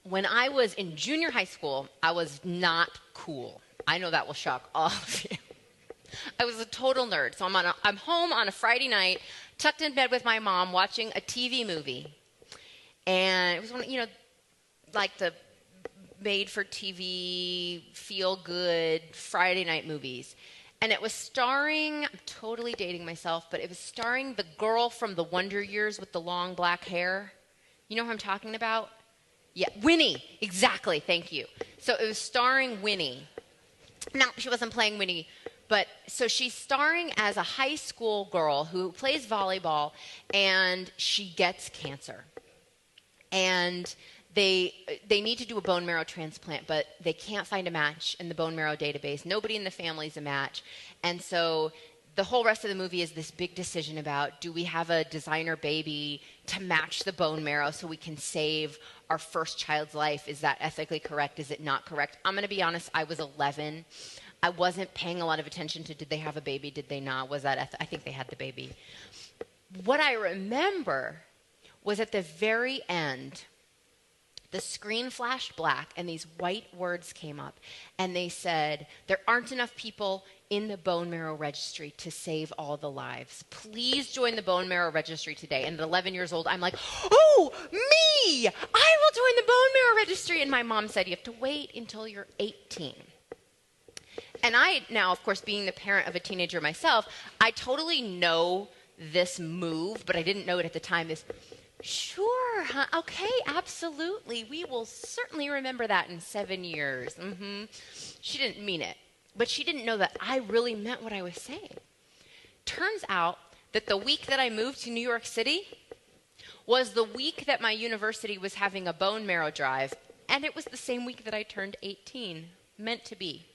When I was in junior high school, I was not cool. I know that will shock all of you. I was a total nerd. So I'm home on a Friday night, tucked in bed with my mom, watching a TV movie. And it was one, like the made-for-TV, feel-good Friday night movies. And it was starring, I'm totally dating myself, but it was starring the girl from the Wonder Years with the long black hair. You know who I'm talking about? Yeah, Winnie. Exactly, thank you. So it was starring Winnie. Now, she wasn't playing Winnie, but so she's starring as a high school girl who plays volleyball, and she gets cancer. And they need to do a bone marrow transplant, but they can't find a match in the bone marrow database. Nobody in the family is a match. And so the whole rest of the movie is this big decision about, do we have a designer baby to match the bone marrow so we can save our first child's life? Is that ethically correct? Is it not correct? I'm going to be honest, I was 11. I wasn't paying a lot of attention to, did they have a baby? Did they not? Was that I think they had the baby. What I remember was at the very end, the screen flashed black and these white words came up, and they said, there aren't enough people in the bone marrow registry to save all the lives. Please join the bone marrow registry today. And at 11 years old, I'm like, oh, me! I will join the bone marrow registry. And my mom said, you have to wait until you're 18. And I now, of course, being the parent of a teenager myself, I totally know this move, but I didn't know it at the time. Sure, huh? Okay, absolutely. We will certainly remember that in 7 years. She didn't mean it, but she didn't know that I really meant what I was saying. Turns out that the week that I moved to New York City was the week that my university was having a bone marrow drive, and it was the same week that I turned 18, meant to be.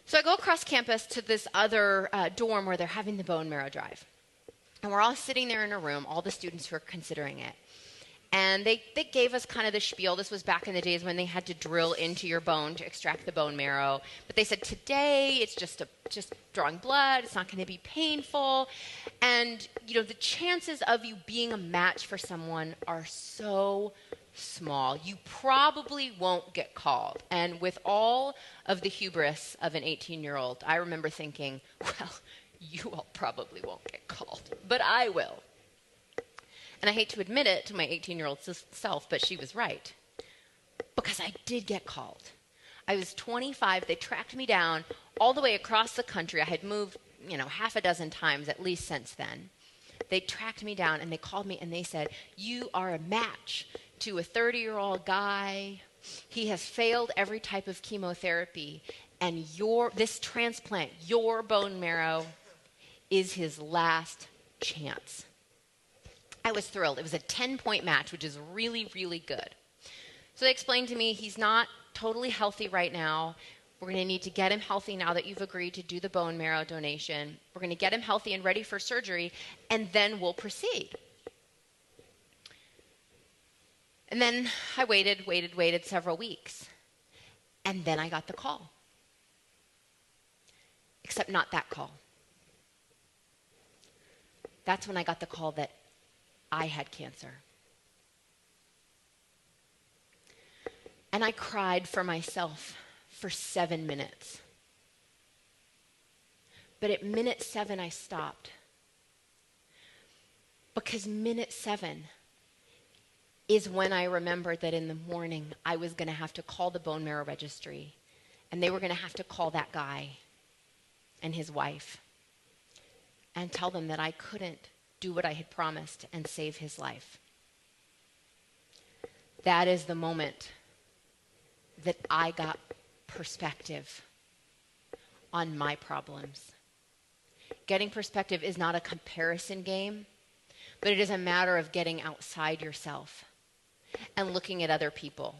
So I go across campus to this other dorm where they're having the bone marrow drive. And we're all sitting there in a room, all the students who are considering it. And they gave us kind of the spiel. This was back in the days when they had to drill into your bone to extract the bone marrow. But they said, today it's just drawing blood. It's not going to be painful. And, the chances of you being a match for someone are so small. You probably won't get called. And with all of the hubris of an 18-year-old, I remember thinking, well, you all probably won't get called, but I will. And I hate to admit it to my 18-year-old self, but she was right. Because I did get called. I was 25. They tracked me down all the way across the country. I had moved, half a dozen times at least since then. They tracked me down and they called me and they said, you are a match to a 30-year-old guy. He has failed every type of chemotherapy. And this transplant, your bone marrow, is his last chance. I was thrilled. It was a 10-point match, which is really, really good. So they explained to me he's not totally healthy right now. We're going to need to get him healthy now that you've agreed to do the bone marrow donation. We're going to get him healthy and ready for surgery, and then we'll proceed. And then I waited several weeks. And then I got the call. Except not that call. That's when I got the call that I had cancer. And I cried for myself for 7 minutes. But at minute 7, I stopped. Because minute 7 is when I remembered that in the morning I was going to have to call the bone marrow registry, and they were going to have to call that guy and his wife and tell them that I couldn't do what I had promised and save his life. That is the moment that I got perspective on my problems. Getting perspective is not a comparison game, but it is a matter of getting outside yourself and looking at other people.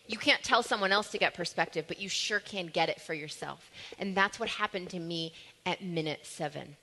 You can't tell someone else to get perspective, but you sure can get it for yourself. And that's what happened to me at minute 7.